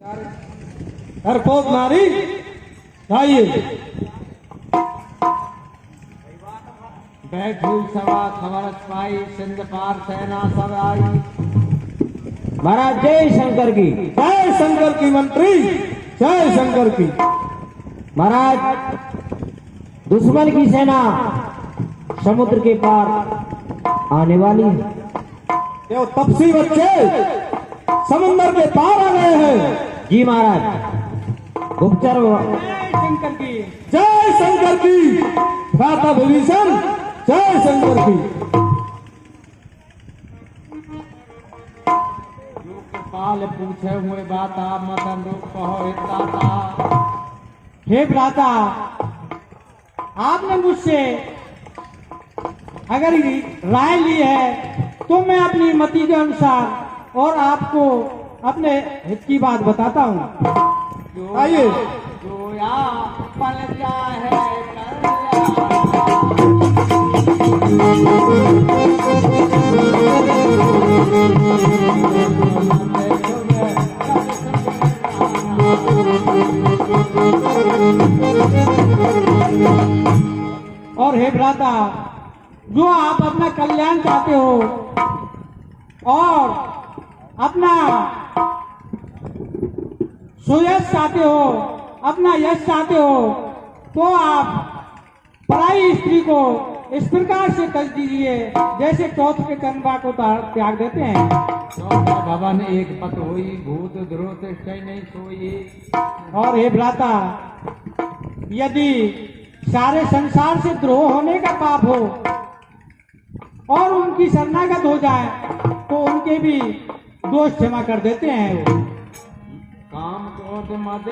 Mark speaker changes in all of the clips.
Speaker 1: डरपोक नारी आइए। बैठू सभा खबर पाई, सिंध पार सेना सब आई।
Speaker 2: महाराज जय शंकर की,
Speaker 1: जय शंकर की मंत्री, जय शंकर की।
Speaker 2: महाराज दुश्मन की सेना समुद्र के पार आने वाली है।
Speaker 1: ये तपसी बच्चे समुद्र के पार आ गए हैं।
Speaker 2: जी महाराज, गुप्तचर
Speaker 1: जय शंकर की, जय शंकर की। भ्राता विभीषण, जय शंकर की। पाल पूछे हुए बात आप मदन रूप कहो हिता। हे भ्राता, आपने मुझसे अगर राय ली है तो मैं अपनी मति के अनुसार और आपको अपने हित की बात बताता हूँ। आइए। जो या पल जाए और हे भ्राता, जो आप अपना कल्याण चाहते हो और अपना सुयश चाहते हो, अपना यश चाहते हो, तो आप पराई स्त्री को इस प्रकार से तज दीजिए जैसे चौथ के कन्वा को त्याग देते हैं। भवन एक पत हुई, भूत द्रोह नहीं सोई। और हे भ्राता, यदि सारे संसार से द्रोह होने का पाप हो और उनकी शरणागत हो जाए तो उनके भी दोष क्षमा कर देते हैं वो। काम क्रोध मद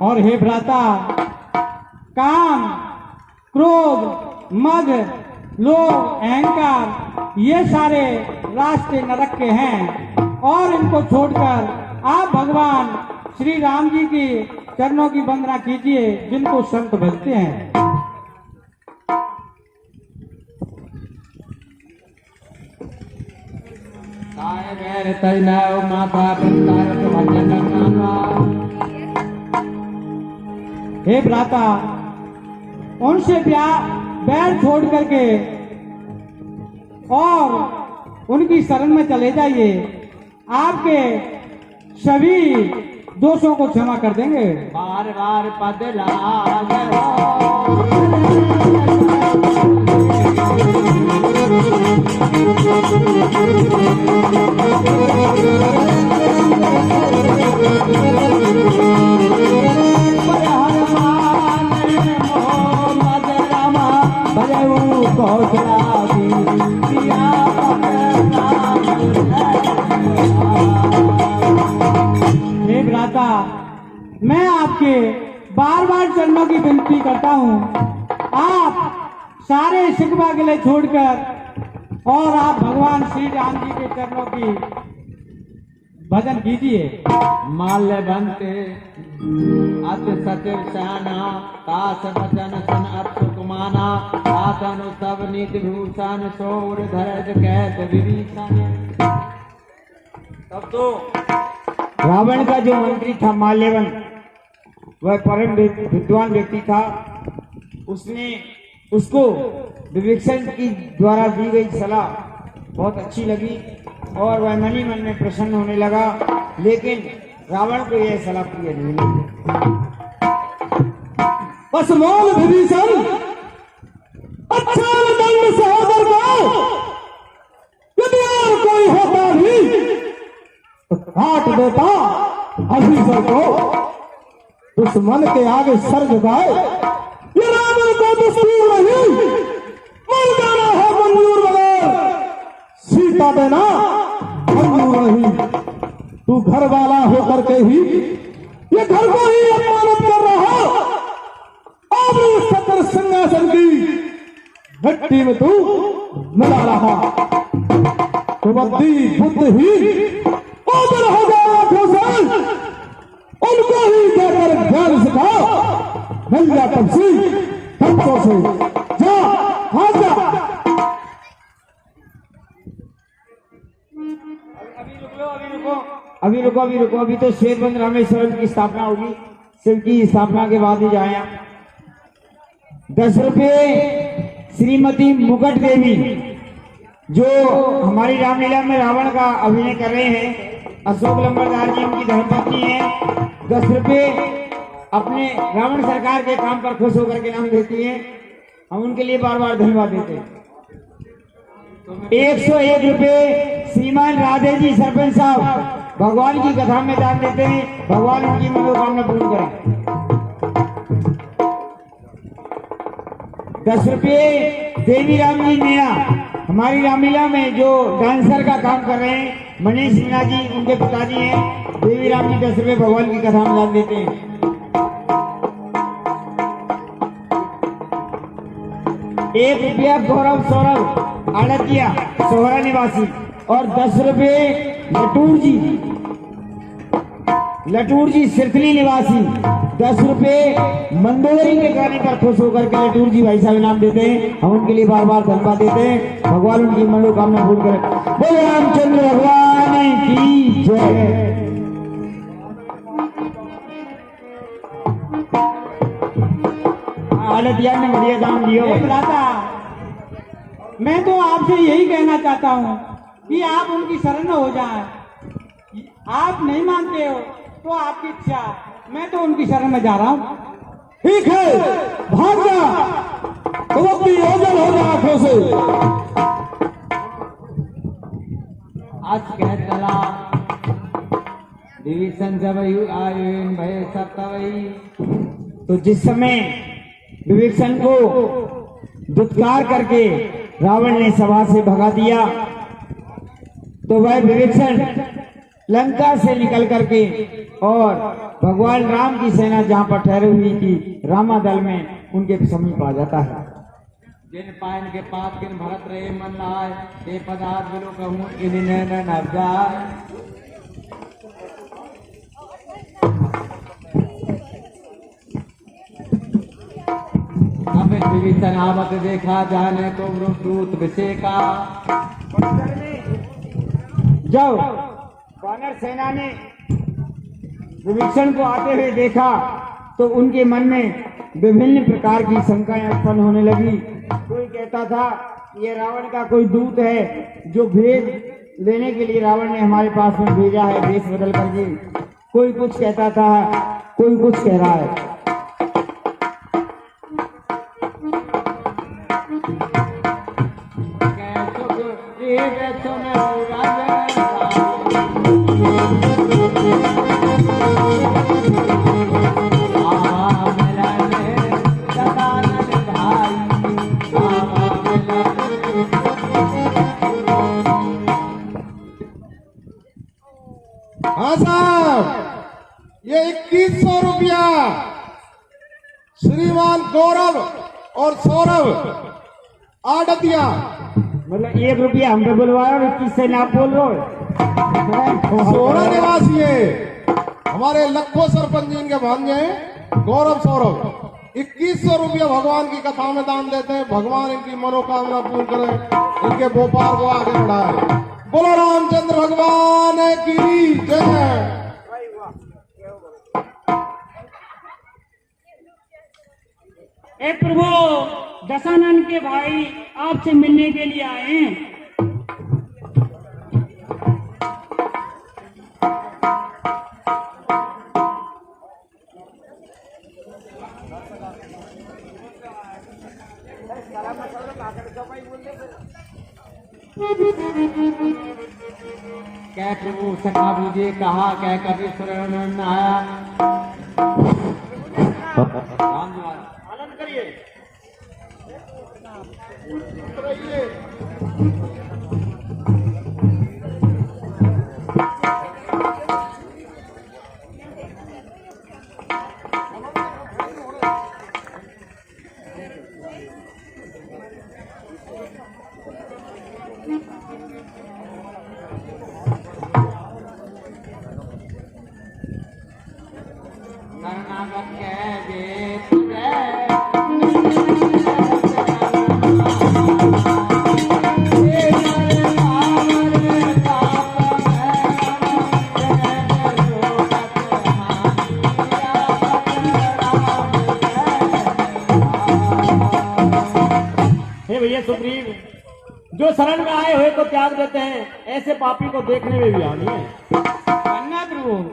Speaker 1: और हे भ्राता, काम क्रोध मद लोभ अहंकार ये सारे रास्ते नरक के हैं और इनको छोड़कर आप भगवान श्री राम जी की चरणों की वंदना कीजिए जिनको संत भजते हैं। हे भ्राता, उनसे बैर छोड़ करके और उनकी शरण में चले जाइए, आपके सभी दोषों को क्षमा कर देंगे। बार बार पद हे भ्राता, मैं आपके बार बार चरणों की विनती करता हूँ, आप सारे शिकवा गिले छोड़कर और आप भगवान श्री राम जी के चरणों की भजन कीजिए। माल्य बनते अति सचिव सहना, तास वचन सन अक्षुकुमाना, आतनु सब नीति भूषण, सौर धरज कैद विभीषण।
Speaker 2: तब तो रावण का जो मंत्री था माल्यवन, वह परम विद्वान व्यक्ति था। उसने उसको विभीषण की द्वारा दी गई सलाह बहुत अच्छी लगी और वह मन ही मन में प्रसन्न होने लगा, लेकिन रावण को यह सलाह प्रिय नहीं लगी।
Speaker 1: बस मोल विभीषण, अच्छा दंड सहोदर को यदि और कोई होता भी तो काट देता अभिषर को। दुश्मन के आगे सर झुकाए ये रावण को दुश्मन नहीं, मर जाना है मंजूर बगैर, सीता देना मंजूर नहीं। तू घर वाला होकर के ही ये घर को ही अपमानित कर रहा। अब
Speaker 3: कर सिंहासन की मिट्टी में तू मिला रहा तो बुद्धि बुद्धहीन ओझल हो गया आंखों से। उनको ही कहकर ज्ञान सिखा मिल जा तपसी भक्तों से। जा हाथ जा।
Speaker 2: अभी रुको। अभी तो शेरबंद रामेश्वरम की स्थापना होगी। शिव की स्थापना के बाद ही जाए। 10 रुपये श्रीमती मुकुट देवी जो हमारी रामलीला में रावण का अभिनय कर रहे हैं, अशोक लंबरदार जी उनकी धर्मपत्नी है। 10 रुपये अपने रावण सरकार के काम पर खुश होकर के नाम देती है। हम उनके लिए बार बार धन्यवाद देते हैं। 101 रुपये श्रीमान राधे जी सरपंच साहब भगवान की कथा में दान देते हैं। भगवान उनकी मनोकामना पूर्ण करें। 10 रुपये देवी राम जी मीणा हमारी रामलीला में जो डांसर का काम कर रहे हैं, मनीष मीणा जी उनके पिताजी हैं। देवी राम जी 10 रुपये भगवान की कथा में दान देते हैं। 1 रुपया गौरव सौरभ आड़तिया सोहरा निवासी और 10 रुपये लटूर जी सिरथली निवासी 10 रुपये मंदोदरी के गाने पर खुश होकर के लटूर जी भाई साहब इनाम देते हैं। हम उनके लिए बार बार धन्यवाद देते हैं। भगवान उनकी मनोकामना पूर्ण करें। बोले रामचंद्र भगवान की जय। आड़तिया ने बढ़िया दाम दिया।
Speaker 1: मैं तो आपसे यही कहना चाहता हूँ कि आप उनकी शरण हो जाएं। आप नहीं मानते हो तो आपकी इच्छा, मैं तो उनकी शरण में जा रहा हूँ।
Speaker 3: ठीक है, भाग जा। तुम अपनी ओझल हो जा आंखों से।
Speaker 1: आज कह चला विभीषण जब आयुन भय सप्तवई।
Speaker 2: तो जिस समय विभीषण को दुत्कार करके रावण ने सभा से भगा दिया, तो वह विभीषण लंका से निकल करके और भगवान राम की सेना जहां पर ठहरी हुई थी रामादल में उनके समीप आ जाता है।
Speaker 1: जिन पायन के पात किन भरत रहे मन लाए, हे पदार्थ बिलो कहूं कि नैन अब जाए। अब विभीषण आवत देखा जाने तो दूत विषेका।
Speaker 2: जाओ वानर सेना ने विभीषण को आते हुए देखा तो उनके मन में विभिन्न प्रकार की शंकाएं उत्पन्न होने लगी। कोई कहता था ये रावण का कोई दूत है जो भेद लेने के लिए रावण ने हमारे पास में भेजा है वेश बदल करके। कोई कुछ कहता था, कोई कुछ कह रहा है।
Speaker 3: हाँ साहब, ये 2100 रुपया श्रीमान गौरव और सौरभ आड़तिया।
Speaker 2: मतलब 1 रुपया हमने बुलवाया और 21 से नाप बोल रहे हो।
Speaker 3: सोहरा निवासी है हमारे लखो सरपंच जी इनके भांजे गौरव सौरभ। 2100 रुपया भगवान की कथा में दान देते हैं। भगवान इनकी मनोकामना पूर्ण करे, इनके व्यापार को आगे बढ़ाए। बोलो रामचंद्र भगवान की जय।
Speaker 4: ए प्रभु, दशानन के भाई आपसे मिलने के लिए आए हैं।
Speaker 1: क्या प्रभु सखा मुझे कहा क्या कर शरण आया।
Speaker 2: आनंद करिए। भैया सुग्रीव, जो शरण में आए हुए को त्याग देते हैं, ऐसे पापी को देखने में भी हानि है।
Speaker 1: अन्ना प्रभु,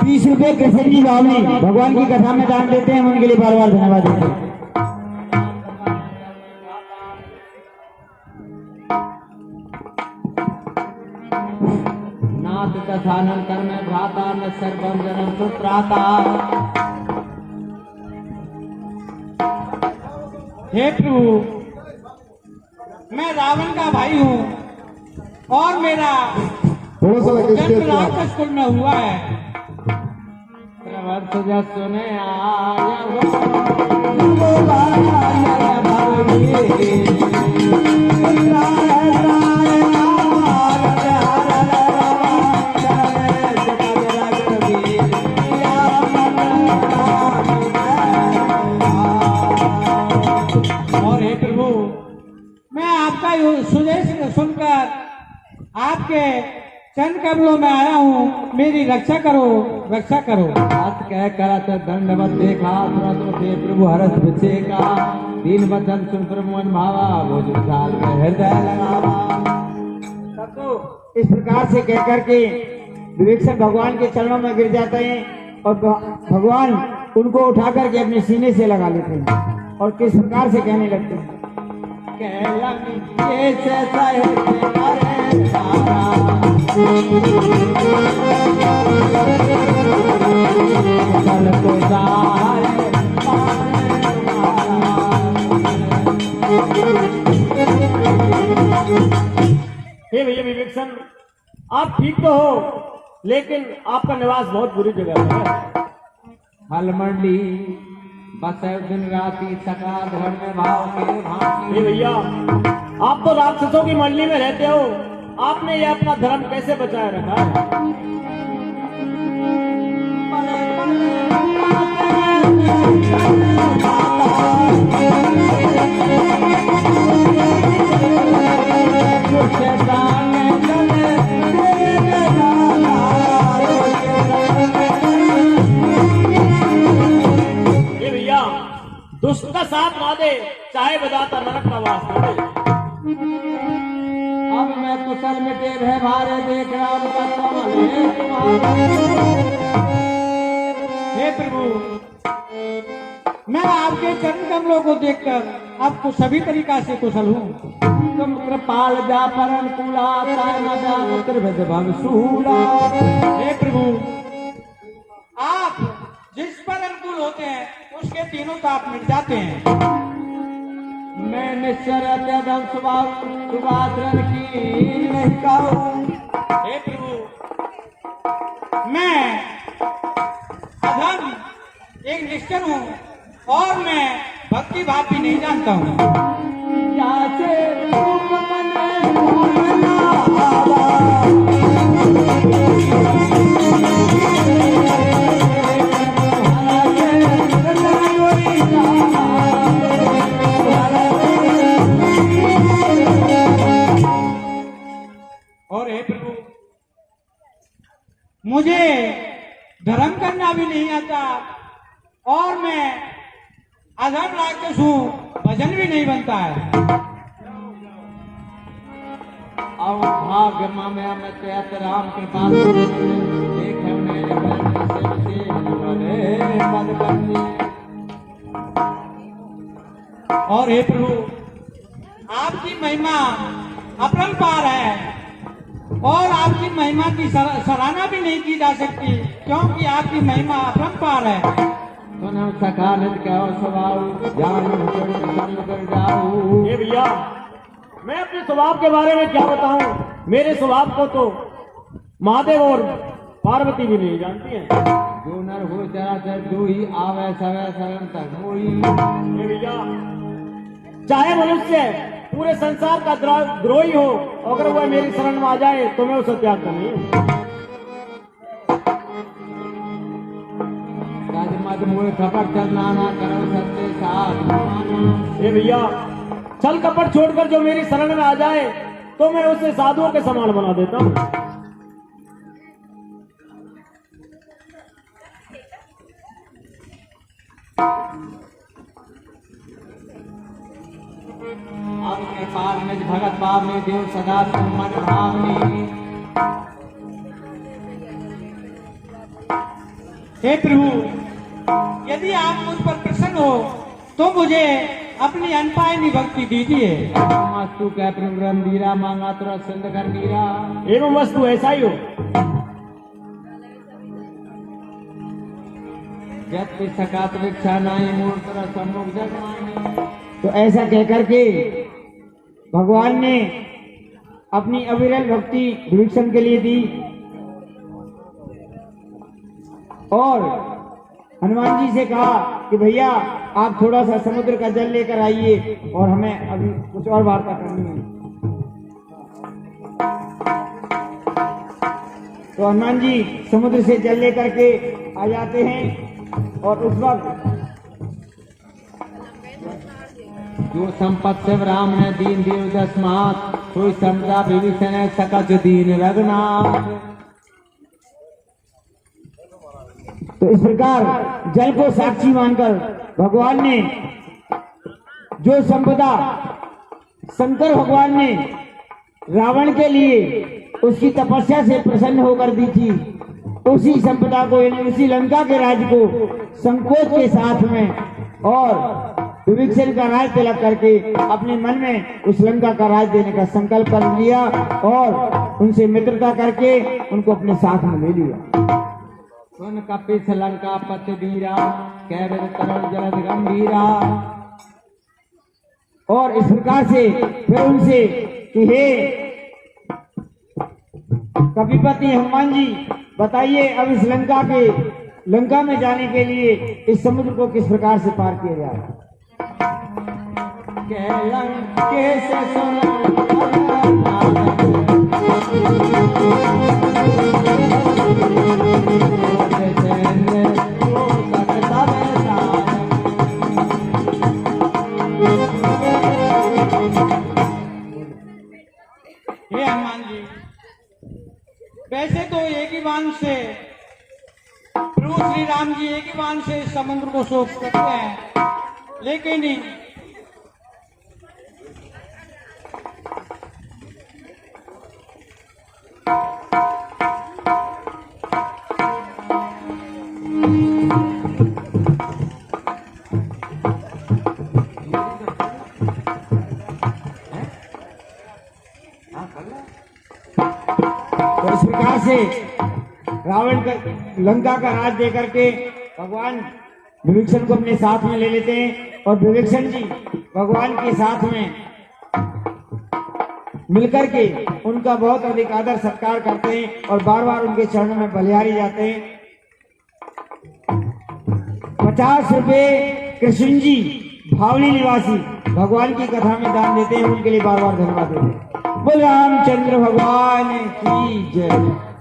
Speaker 2: ₹20 कृष्ण की भावनी भगवान की कथा में दान देते हैं, हम उनके लिए बार बार धन्यवाद देते हैं। नाथ तथा नंतर में भ्राता में सर्वम जन्म सुत्राता।
Speaker 1: हे प्रभु, मैं रावण का भाई हूँ और मेरा
Speaker 3: थोड़ा सा लगे
Speaker 1: जन्म
Speaker 3: स्टेज पे
Speaker 1: राम
Speaker 3: आप।
Speaker 1: का स्कूल में हुआ है।
Speaker 2: प्रवर्त जस सुने आया
Speaker 1: और हे प्रभु, मैं आपका सुदेश सुनकर आपके चरण कमलों में आया हूँ, मेरी रक्षा करो, रक्षा करो।
Speaker 2: बात कह करत दंडवत देखा, तुरंत उठे प्रभु हरस विचेका। दीन वचन सुन प्रभु मन भावा, भोज विशाल में हृदय लगावा। तब तो इस प्रकार से कह करके विवेक्षण भगवान के चरणों में गिर जाते हैं और भगवान उनको उठा करके अपने सीने से लगा लेते हैं और किस प्रकार से कहने लगते हैं। हे भैया विवेक्षण, आप ठीक तो हो, लेकिन आपका निवास बहुत बुरी जगह पर है। हल मंडी बस दिन राती सका धर्म में भाव के भांति। भैया, आप तो राक्षसों की मंडली में रहते हो, आपने ये अपना धर्म कैसे बचाए रखा है? दुष्ट का साथ ना दे, चाहे बजाता नरक का वास करे। अब मैं कुशल मिटे भय भारे, देख राम का कमल है तुम्हारा।
Speaker 1: हे प्रभु, मैं आपके चरण कमलों को देखकर आपको सभी तरीका से कुशल हूँ।
Speaker 2: तुम कृपाल जा परन कुला, न जा पुत्र भेद भवसूला।
Speaker 1: हे प्रभु, आप जिस पर अनुकूल होते हैं उसके तीनों ताप मिट जाते हैं।
Speaker 2: मैं निश्चर अत्यदम सुभाद्रन की नहीं कहूँ।
Speaker 1: हे प्रभु, मैं अधम एक निश्चर हूँ और मैं भक्ति भाव भी नहीं जानता हूँ। और हे प्रभु, मुझे धर्म करना भी नहीं आता और मैं अधर्म राक्षस हूँ, भजन भी नहीं बनता है।
Speaker 2: अब भाग्य में हमें कहते राम के पास देखे मेरे पद करनी।
Speaker 1: और हे प्रभु, आपकी महिमा अपरंपार है और आपकी महिमा की सराहना भी नहीं की जा सकती, क्योंकि आपकी महिमा अपरंपार है।
Speaker 2: सुनो सकालत कहो स्वभाव जान कर जाऊं।
Speaker 5: ये भैया, मैं अपने स्वभाव के बारे में क्या बताऊं? मेरे स्वभाव को तो महादेव और पार्वती भी नहीं जानती हैं।
Speaker 2: जो नर हो जरा से जो ही आवे सवे शरण तक होई।
Speaker 5: ये भैया, चाहे मनुष्य पूरे संसार का द्रोही हो, अगर वह मेरी शरण में आ जाए तो मैं उसे त्याग नहीं हूं।
Speaker 2: मत मुझे खपट चलना ना करो सत्य साथ।
Speaker 5: ये भैया, छल कपट छोड़कर जो मेरी शरण में आ जाए तो मैं उसे साधुओं के समान बना देता हूँ।
Speaker 2: अब के पार में भगत भाव में देव सदा मन भावनी।
Speaker 1: हे प्रभु, यदि आप मुझ पर प्रसन्न हो तो मुझे अपनी अनपायनी भक्ति दीजिए।
Speaker 2: मस्तु कह प्रभु मीरा मांगा तुरंत सिंध कर मीरा।
Speaker 5: एवं वस्तु ऐसा ही हो।
Speaker 2: जब भी सकात भिक्षा नाई मूर्त सम्मुख जग मानी।
Speaker 6: तो ऐसा कहकर के भगवान ने अपनी अविरल भक्ति विभीषण के लिए दी और हनुमान जी से कहा कि भैया आप थोड़ा सा समुद्र का जल लेकर आइए और हमें अभी कुछ और वार्ता करनी है। तो हनुमान जी समुद्र से जल लेकर के आ जाते हैं और उस वक्त
Speaker 2: जो संपत शिव राम ने दीन देव दसमात कोई समझा विभीषण सकत दीन रघुनाथ।
Speaker 6: तो इस प्रकार जल को साक्षी मानकर भगवान ने जो संपदा शंकर भगवान ने रावण के लिए उसकी तपस्या से प्रसन्न होकर दी थी, उसी संपदा को यानी उसी लंका के राज को संकोच के साथ में और विभीषण का राज तिलक करके अपने मन में उस लंका का राज देने का संकल्प कर लिया और उनसे मित्रता करके उनको अपने साथ में ले लिया।
Speaker 2: सुन कपिस लंका पत वीरा कैविद तरल जलद गंभीरा।
Speaker 6: और इस प्रकार से फिर उनसे कि हे कपिपति हनुमान जी, बताइए अब इस लंका में जाने के लिए इस समुद्र को किस प्रकार से पार किया जाए।
Speaker 1: हे हनुमान जी, वैसे तो एक ही बाण से प्रभु श्री राम जी एक ही बाण से इस समुद्र को सोख सकते हैं, लेकिन
Speaker 6: तो इस प्रकार से रावण का लंका का राज देकर के भगवान विभीषण को अपने साथ में ले लेते हैं और विभीषण जी भगवान के साथ में मिलकर के उनका बहुत अधिक आदर सत्कार करते हैं और बार बार उनके चरणों में बलिहारी जाते हैं। 50 रुपए कृष्ण जी भावनी निवासी भगवान की कथा में दान देते हैं, उनके लिए बार बार धन्यवाद देते हैं। बोल रामचंद्र भगवान की जय।